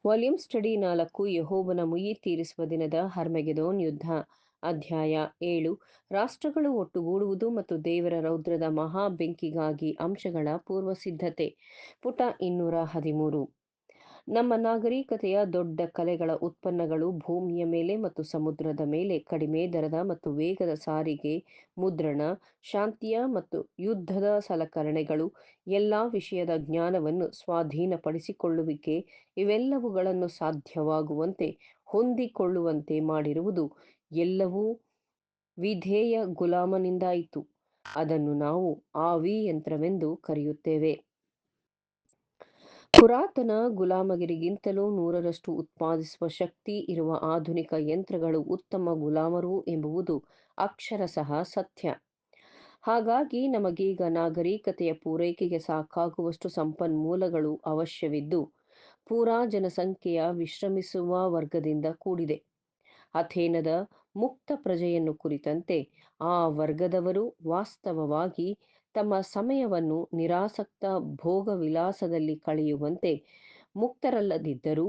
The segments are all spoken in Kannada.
ವಾಲ್ಯೂಮ್ ಸ್ಟಡಿ 4 ಯೆಹೋವನ ಮುಯ್ಯಿ ತೀರಿಸುವ ದಿನದ ಹರ್ಮೆಗೆದೋನ್ ಯುದ್ಧ. ಅಧ್ಯಾಯ 7 ರಾಷ್ಟ್ರಗಳು ಒಟ್ಟುಗೂಡುವುದು ಮತ್ತು ದೇವರ ರೌದ್ರದ ಮಹಾ ಬೆಂಕಿಗಾಗಿ ಅಂಶಗಳ ಪೂರ್ವಸಿದ್ಧತೆ. ಪುಟ 213. ನಮ್ಮ ನಾಗರಿಕತೆಯ ದೊಡ್ಡ ಕಲೆಗಳ ಉತ್ಪನ್ನಗಳು ಭೂಮಿಯ ಮೇಲೆ ಮತ್ತು ಸಮುದ್ರದ ಮೇಲೆ ಕಡಿಮೆ ದರದ ಮತ್ತು ವೇಗದ ಸಾರಿಗೆ, ಮುದ್ರಣ, ಶಾಂತಿಯ ಮತ್ತು ಯುದ್ಧದ ಸಲಕರಣೆಗಳು, ಎಲ್ಲ ವಿಷಯದ ಜ್ಞಾನವನ್ನು ಸ್ವಾಧೀನಪಡಿಸಿಕೊಳ್ಳುವಿಕೆ ಇವೆಲ್ಲವುಗಳನ್ನು ಸಾಧ್ಯವಾಗುವಂತೆ ಹೊಂದಿಕೊಳ್ಳುವಂತೆ ಮಾಡಿರುವುದು ಎಲ್ಲವೂ ವಿಧೇಯ ಗುಲಾಮನಿಂದಾಯಿತು. ಅದನ್ನು ನಾವು ಆವಿಯಂತ್ರವೆಂದು ಕರೆಯುತ್ತೇವೆ. ಪುರಾತನ ಗುಲಾಮಗಿರಿಗಿಂತಲೂ 100ರಷ್ಟು ಉತ್ಪಾದಿಸುವ ಶಕ್ತಿ ಇರುವ ಆಧುನಿಕ ಯಂತ್ರಗಳು ಉತ್ತಮ ಗುಲಾಮರು ಎಂಬುದು ಅಕ್ಷರಶಃ ಸತ್ಯ. ಹಾಗಾಗಿ ನಮಗೀಗ ನಾಗರಿಕತೆಯ ಪೂರೈಕೆಗೆ ಸಾಕಾಗುವಷ್ಟು ಸಂಪನ್ಮೂಲಗಳು ಅವಶ್ಯವಿದ್ದು, ಪೂರಾ ಜನಸಂಖ್ಯೆಯ ವಿಶ್ರಮಿಸುವ ವರ್ಗದಿಂದ ಕೂಡಿದೆ. ಅಥೇನದ ಮುಕ್ತ ಪ್ರಜೆಯನ್ನು ಕುರಿತಂತೆ, ಆ ವರ್ಗದವರು ವಾಸ್ತವವಾಗಿ ತಮ್ಮ ಸಮಯವನ್ನು ನಿರಾಸಕ್ತ ಭೋಗವಿಲಾಸದಲ್ಲಿ ಕಳೆಯುವಂತೆ ಮುಕ್ತರಲ್ಲದಿದ್ದರೂ,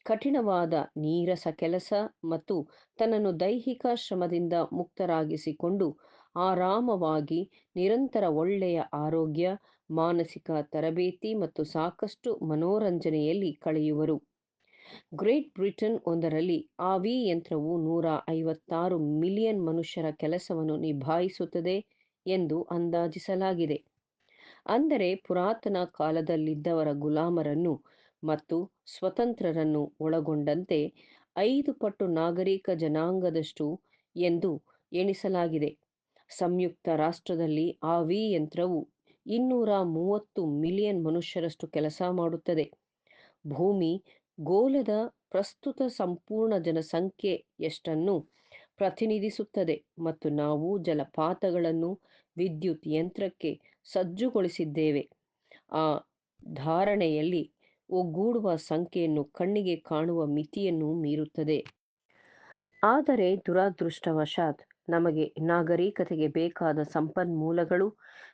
ಕಠಿಣವಾದ ನೀರಸ ಕೆಲಸ ಮತ್ತು ತನ್ನನ್ನು ದೈಹಿಕ ಶ್ರಮದಿಂದ ಮುಕ್ತರಾಗಿಸಿಕೊಂಡು ಆರಾಮವಾಗಿ ನಿರಂತರ ಒಳ್ಳೆಯ ಆರೋಗ್ಯ, ಮಾನಸಿಕ ತರಬೇತಿ ಮತ್ತು ಸಾಕಷ್ಟು ಮನೋರಂಜನೆಯಲ್ಲಿ ಕಳೆಯುವರು. ಗ್ರೇಟ್ ಬ್ರಿಟನ್ ಒಂದರಲ್ಲಿ ಆವಿಯಂತ್ರವು 156 ಮಿಲಿಯನ್ ಮನುಷ್ಯರ ಕೆಲಸವನ್ನು ನಿಭಾಯಿಸುತ್ತದೆ ಎಂದು ಅಂದಾಜಿಸಲಾಗಿದೆ. ಅಂದರೆ ಪುರಾತನ ಕಾಲದಲ್ಲಿದ್ದವರ ಗುಲಾಮರನ್ನು ಮತ್ತು ಸ್ವತಂತ್ರರನ್ನು ಒಳಗೊಂಡಂತೆ 5 ಪಟ್ಟು ನಾಗರಿಕ ಜನಾಂಗದಷ್ಟು ಎಂದು ಎಣಿಸಲಾಗಿದೆ. ಸಂಯುಕ್ತ ರಾಷ್ಟ್ರದಲ್ಲಿ ಆವಿಯಂತ್ರವು 230 ಮಿಲಿಯನ್ ಮನುಷ್ಯರಷ್ಟು ಕೆಲಸ ಮಾಡುತ್ತದೆ. ಭೂಮಿ ಗೋಳದ ಪ್ರಸ್ತುತ ಸಂಪೂರ್ಣ ಜನಸಂಖ್ಯೆಯಷ್ಟನ್ನು ಪ್ರತಿನಿಧಿಸುತ್ತದೆ ಮತ್ತು ನಾವು ಜಲಪಾತಗಳನ್ನು ವಿದ್ಯುತ್ ಯಂತ್ರಕ್ಕೆ ಸಜ್ಜುಗೊಳಿಸಿದ್ದೇವೆ. ಆ ಧಾರಣೆಯಲ್ಲಿ ಒಗ್ಗೂಡುವ ಸಂಖ್ಯೆಯನ್ನು ಕಣ್ಣಿಗೆ ಕಾಣುವ ಮಿತಿಯನ್ನು ಮೀರುತ್ತದೆ. ಆದರೆ ದುರದೃಷ್ಟವಶಾತ್ ನಮಗೆ ನಾಗರಿಕತೆಗೆ ಬೇಕಾದ ಸಂಪನ್ಮೂಲಗಳು,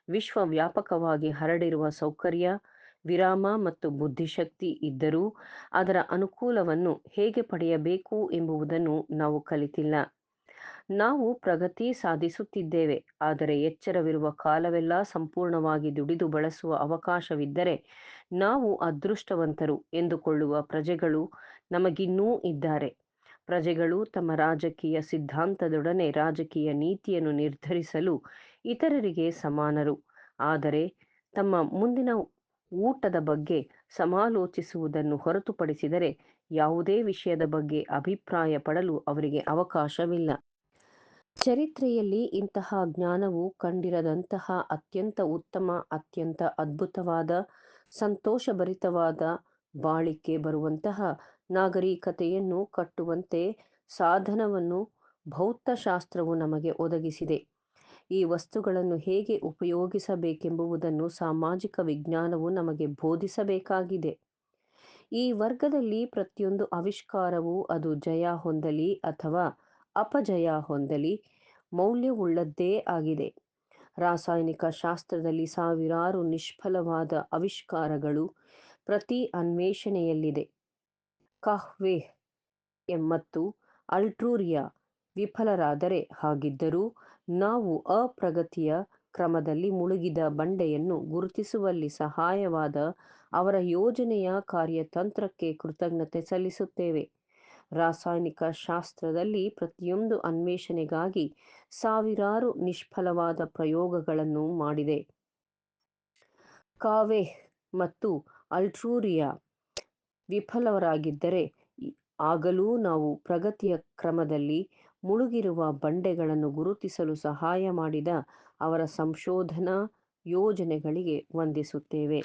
ವಿಶ್ವವ್ಯಾಪಕವಾಗಿ ಹರಡಿರುವ ಸೌಕರ್ಯ, ವಿರಾಮ ಮತ್ತು ಬುದ್ಧಿಶಕ್ತಿ ಇದ್ದರೂ ಅದರ ಅನುಕೂಲವನ್ನು ಹೇಗೆ ಪಡೆಯಬೇಕು ಎಂಬುದನ್ನು ನಾವು ಕಲಿತಿಲ್ಲ. ನಾವು ಪ್ರಗತಿ ಸಾಧಿಸುತ್ತಿದ್ದೇವೆ, ಆದರೆ ಎಚ್ಚರವಿರುವ ಕಾಲವೆಲ್ಲ ಸಂಪೂರ್ಣವಾಗಿ ದುಡಿದು ಬಳಸುವ ಅವಕಾಶವಿದ್ದರೆ ನಾವು ಅದೃಷ್ಟವಂತರು ಎಂದುಕೊಳ್ಳುವ ಪ್ರಜೆಗಳು ನಮಗಿನ್ನೂ ಇದ್ದಾರೆ. ಪ್ರಜೆಗಳು ತಮ್ಮ ರಾಜಕೀಯ ಸಿದ್ಧಾಂತದೊಡನೆ ರಾಜಕೀಯ ನೀತಿಯನ್ನು ನಿರ್ಧರಿಸಲು ಇತರರಿಗೆ ಸಮಾನರು, ಆದರೆ ತಮ್ಮ ಮುಂದಿನ ಊಟದ ಬಗ್ಗೆ ಸಮಾಲೋಚಿಸುವುದನ್ನು ಹೊರತುಪಡಿಸಿದರೆ ಯಾವುದೇ ವಿಷಯದ ಬಗ್ಗೆ ಅಭಿಪ್ರಾಯ ಪಡಲು ಅವರಿಗೆ ಅವಕಾಶವಿಲ್ಲ. ಚರಿತ್ರೆಯಲ್ಲಿ ಇಂತಹ ಜ್ಞಾನವು ಕಂಡಿರದಂತಹ ಅತ್ಯಂತ ಉತ್ತಮ, ಅತ್ಯಂತ ಅದ್ಭುತವಾದ, ಸಂತೋಷಭರಿತವಾದ ಬಾಳಿಕೆ ಬರುವಂತಹ ನಾಗರಿಕತೆಯನ್ನು ಕಟ್ಟುವಂತೆ ಸಾಧನವನ್ನು ಭೌತಶಾಸ್ತ್ರವು ನಮಗೆ ಒದಗಿಸಿದೆ. ಈ ವಸ್ತುಗಳನ್ನು ಹೇಗೆ ಉಪಯೋಗಿಸಬೇಕೆಂಬುದನ್ನು ಸಾಮಾಜಿಕ ವಿಜ್ಞಾನವು ನಮಗೆ ಬೋಧಿಸಬೇಕಾಗಿದೆ. ಈ ವರ್ಗದಲ್ಲಿ ಪ್ರತಿಯೊಂದು ಆವಿಷ್ಕಾರವೂ ಅದು ಜಯ ಹೊಂದಲಿ ಅಥವಾ ಅಪಜಯ ಹೊಂದಲಿ ಮೌಲ್ಯವುಳ್ಳದ್ದೇ ಆಗಿದೆ. ರಾಸಾಯನಿಕ ಶಾಸ್ತ್ರದಲ್ಲಿ ಸಾವಿರಾರು ನಿಷ್ಫಲವಾದ ಆವಿಷ್ಕಾರಗಳು ಪ್ರತಿ ಅನ್ವೇಷಣೆಯಲ್ಲಿದೆ. ಕಾಹ್ವೆ ಮತ್ತು ಅಲ್ಟ್ರೂರಿಯಾ ವಿಫಲರಾದರೆ, ಹಾಗಿದ್ದರೂ ನಾವು ಅಪ್ರಗತಿಯ ಕ್ರಮದಲ್ಲಿ ಮುಳುಗಿದ ಬಂಡೆಯನ್ನು ಗುರುತಿಸುವಲ್ಲಿ ಸಹಾಯವಾದ ಅವರ ಯೋಜನೆಯ ಕಾರ್ಯತಂತ್ರಕ್ಕೆ ಕೃತಜ್ಞತೆ ಸಲ್ಲಿಸುತ್ತೇವೆ. ರಾಸಾಯನಿಕ ಶಾಸ್ತ್ರದಲ್ಲಿ ಪ್ರತಿಯೊಂದು ಅನ್ವೇಷಣೆಗಾಗಿ ಸಾವಿರಾರು ನಿಷ್ಫಲವಾದ ಪ್ರಯೋಗಗಳನ್ನು ಮಾಡಿದೆ. ಕಾಹ್ವೆ ಮತ್ತು ಅಲ್ಟ್ರೂರಿಯಾ ವಿಫಲರಾಗಿದ್ದರೆ, ಆಗಲೂ ನಾವು ಪ್ರಗತಿಯ ಕ್ರಮದಲ್ಲಿ ಮುಳುಗಿರುವ ಬಂಡೆಗಳನ್ನು ಗುರುತಿಸಲು ಸಹಾಯ ಮಾಡಿದ ಅವರ ಸಂಶೋಧನಾ ಯೋಜನೆಗಳಿಗೆ ವಂದಿಸುತ್ತೇವೆ.